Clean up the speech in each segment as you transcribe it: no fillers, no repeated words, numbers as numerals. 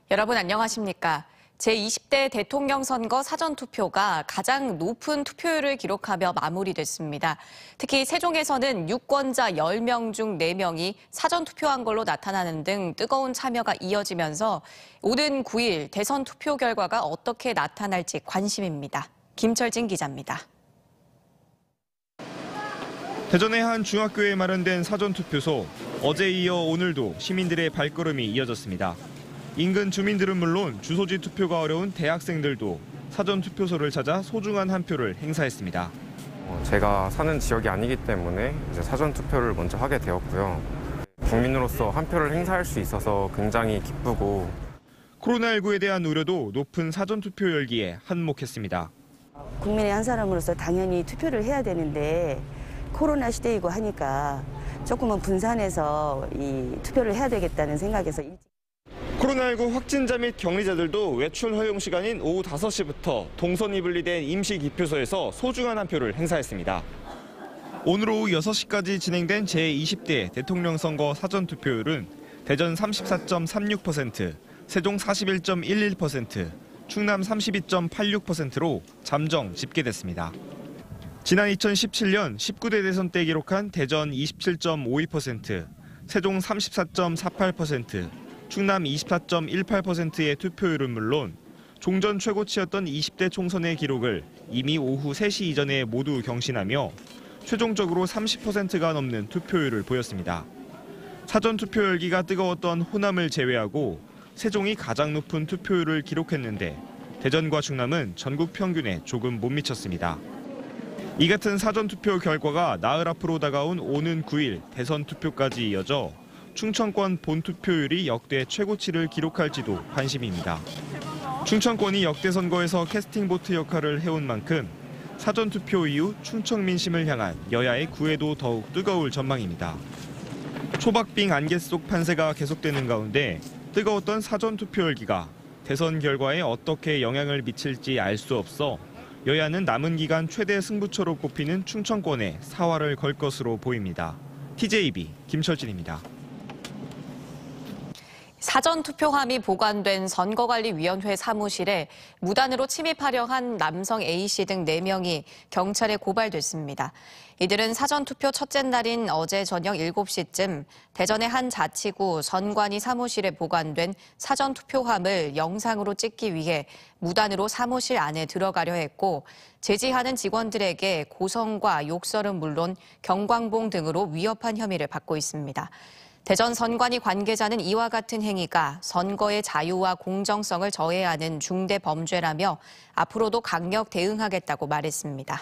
여러분 안녕하십니까? 제20대 대통령 선거 사전투표가 가장 높은 투표율을 기록하며 마무리됐습니다. 특히 세종에서는 유권자 10명 중 4명이 사전투표한 걸로 나타나는 등 뜨거운 참여가 이어지면서 오는 9일 대선 투표 결과가 어떻게 나타날지 관심입니다. 김철진 기자입니다. 대전의 한 중학교에 마련된 사전투표소. 어제에 이어 오늘도 시민들의 발걸음이 이어졌습니다. 인근 주민들은 물론 주소지 투표가 어려운 대학생들도 사전투표소를 찾아 소중한 한 표를 행사했습니다. 제가 사는 지역이 아니기 때문에 이제 사전투표를 먼저 하게 되었고요. 국민으로서 한 표를 행사할 수 있어서 굉장히 기쁘고. 코로나19에 대한 우려도 높은 사전투표 열기에 한몫했습니다. 국민의 한 사람으로서 당연히 투표를 해야 되는데 코로나 시대이고 하니까 조금은 분산해서 이 투표를 해야 되겠다는 생각에서 코로나19 확진자 및 격리자들도 외출 허용 시간인 오후 5시부터 동선이 분리된 임시 기표소에서 소중한 한 표를 행사했습니다. 오늘 오후 6시까지 진행된 제20대 대통령 선거 사전투표율은 대전 34.36%, 세종 41.11%, 충남 32.86%로 잠정 집계됐습니다. 지난 2017년 19대 대선 때 기록한 대전 27.52%, 세종 34.48%, 충남 24.18%의 투표율은 물론 종전 최고치였던 20대 총선의 기록을 이미 오후 3시 이전에 모두 경신하며 최종적으로 30%가 넘는 투표율을 보였습니다. 사전투표 열기가 뜨거웠던 호남을 제외하고 세종이 가장 높은 투표율을 기록했는데 대전과 충남은 전국 평균에 조금 못 미쳤습니다. 이 같은 사전투표 결과가 나흘 앞으로 다가온 오는 9일 대선 투표까지 이어져 충청권 본투표율이 역대 최고치를 기록할지도 관심입니다. 충청권이 역대 선거에서 캐스팅보트 역할을 해온 만큼 사전투표 이후 충청 민심을 향한 여야의 구애도 더욱 뜨거울 전망입니다. 초박빙 안개 속 판세가 계속되는 가운데 뜨거웠던 사전투표 열기가 대선 결과에 어떻게 영향을 미칠지 알 수 없어 여야는 남은 기간 최대 승부처로 꼽히는 충청권에 사활을 걸 것으로 보입니다. TJB 김철진입니다. 사전투표함이 보관된 선거관리위원회 사무실에 무단으로 침입하려 한 남성 A씨 등 4명이 경찰에 고발됐습니다. 이들은 사전투표 첫째 날인 어제 저녁 7시쯤 대전의 한 자치구 선관위 사무실에 보관된 사전투표함을 영상으로 찍기 위해 무단으로 사무실 안에 들어가려 했고 제지하는 직원들에게 고성과 욕설은 물론 경광봉 등으로 위협한 혐의를 받고 있습니다. 대전 선관위 관계자는 이와 같은 행위가 선거의 자유와 공정성을 저해하는 중대 범죄라며 앞으로도 강력 대응하겠다고 말했습니다.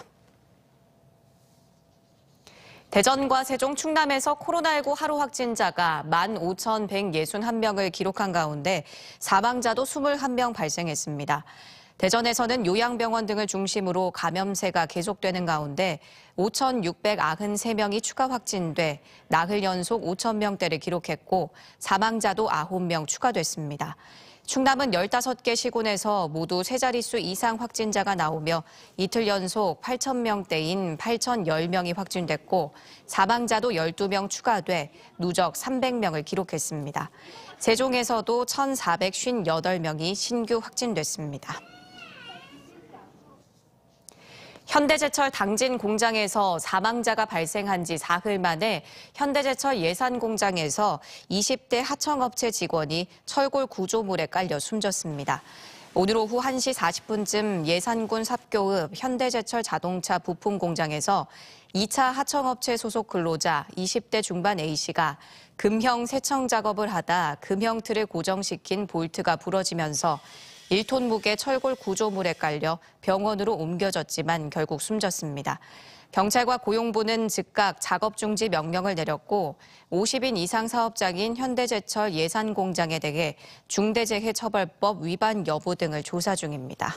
대전과 세종, 충남에서 코로나19 하루 확진자가 15,161명을 기록한 가운데 사망자도 21명 발생했습니다. 대전에서는 요양병원 등을 중심으로 감염세가 계속되는 가운데 5,693명이 추가 확진돼 나흘 연속 5,000명대를 기록했고 사망자도 9명 추가됐습니다. 충남은 15개 시군에서 모두 세 자릿수 이상 확진자가 나오며 이틀 연속 8,000명대인 8,010명이 확진됐고 사망자도 12명 추가돼 누적 300명을 기록했습니다. 세종에서도 1,458명이 신규 확진됐습니다. 현대제철 당진 공장에서 사망자가 발생한 지 사흘 만에 현대제철 예산 공장에서 20대 하청업체 직원이 철골 구조물에 깔려 숨졌습니다. 오늘 오후 1시 40분쯤 예산군 삽교읍 현대제철 자동차 부품 공장에서 2차 하청업체 소속 근로자 20대 중반 A씨가 금형 세청 작업을 하다 금형 틀을 고정시킨 볼트가 부러지면서 1톤 무게 철골 구조물에 깔려 병원으로 옮겨졌지만 결국 숨졌습니다. 경찰과 고용부는 즉각 작업 중지 명령을 내렸고 50인 이상 사업장인 현대제철 예산공장에 대해 중대재해처벌법 위반 여부 등을 조사 중입니다.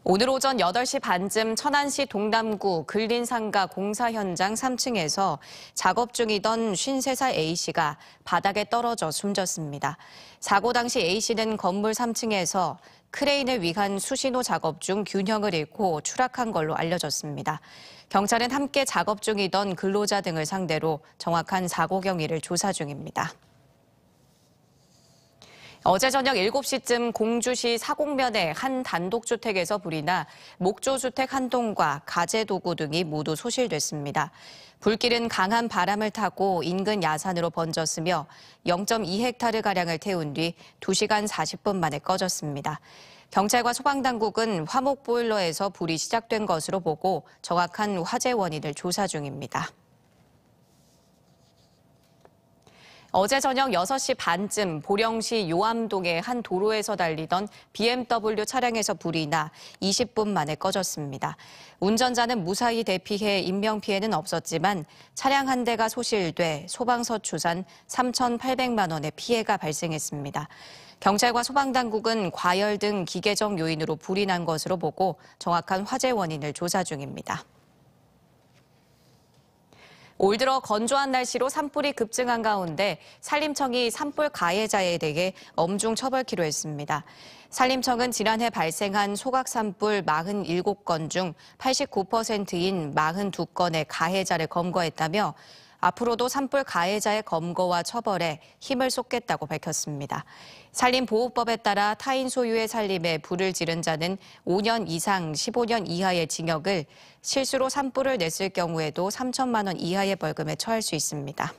오늘 오전 8시 반쯤 천안시 동남구 근린상가 공사 현장 3층에서 작업 중이던 53살 A씨가 바닥에 떨어져 숨졌습니다. 사고 당시 A씨는 건물 3층에서 크레인을 위한 수신호 작업 중 균형을 잃고 추락한 걸로 알려졌습니다. 경찰은 함께 작업 중이던 근로자 등을 상대로 정확한 사고 경위를 조사 중입니다. 어제 저녁 7시쯤 공주시 사곡면의 한 단독주택에서 불이 나 목조주택 한 동과 가재도구 등이 모두 소실됐습니다. 불길은 강한 바람을 타고 인근 야산으로 번졌으며 0.2헥타르가량을 태운 뒤 2시간 40분 만에 꺼졌습니다. 경찰과 소방당국은 화목보일러에서 불이 시작된 것으로 보고 정확한 화재 원인을 조사 중입니다. 어제 저녁 6시 반쯤 보령시 요암동의 한 도로에서 달리던 BMW 차량에서 불이 나 20분 만에 꺼졌습니다. 운전자는 무사히 대피해 인명피해는 없었지만 차량 한 대가 소실돼 소방서 추산 3,800만 원의 피해가 발생했습니다. 경찰과 소방당국은 과열 등 기계적 요인으로 불이 난 것으로 보고 정확한 화재 원인을 조사 중입니다. 올 들어 건조한 날씨로 산불이 급증한 가운데 산림청이 산불 가해자에 대해 엄중 처벌키로 했습니다. 산림청은 지난해 발생한 소각 산불 47건 중 89%인 42건의 가해자를 검거했다며 앞으로도 산불 가해자의 검거와 처벌에 힘을 쏟겠다고 밝혔습니다. 산림보호법에 따라 타인 소유의 산림에 불을 지른 자는 5년 이상 15년 이하의 징역을, 실수로 산불을 냈을 경우에도 3천만 원 이하의 벌금에 처할 수 있습니다.